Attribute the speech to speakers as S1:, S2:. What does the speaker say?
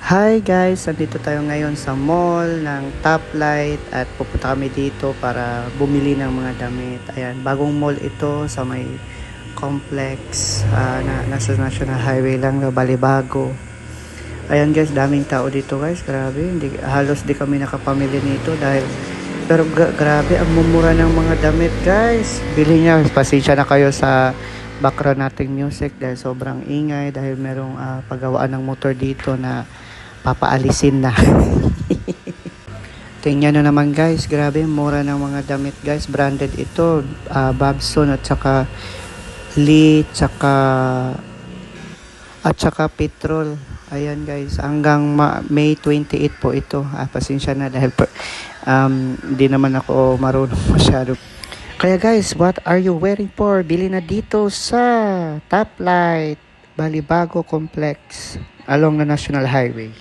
S1: Hi guys, nandito tayo ngayon sa mall ng Toplight at pupunta kami dito para bumili ng mga damit. Ayan, bagong mall ito sa may complex nasa National Highway lang, Balibago. Ayan guys, daming tao dito guys, grabe. Halos di kami nakapamili nito dahil pero grabe ang mumura ng mga damit guys. Bili niya, pasensya na kayo sa background nating music dahil sobrang ingay dahil merong paggawaan ng motor dito na papaalisin na. Tingnan nyo naman guys, grabe mura ng mga damit guys, branded ito, Babson at saka Lee at saka Petrol. Ayan guys, hanggang May 28 po ito. Pasensya na dahil hindi naman ako marunong masyado. Kaya guys, what are you waiting for? Bili na dito sa Toplight Balibago Complex along the National Highway.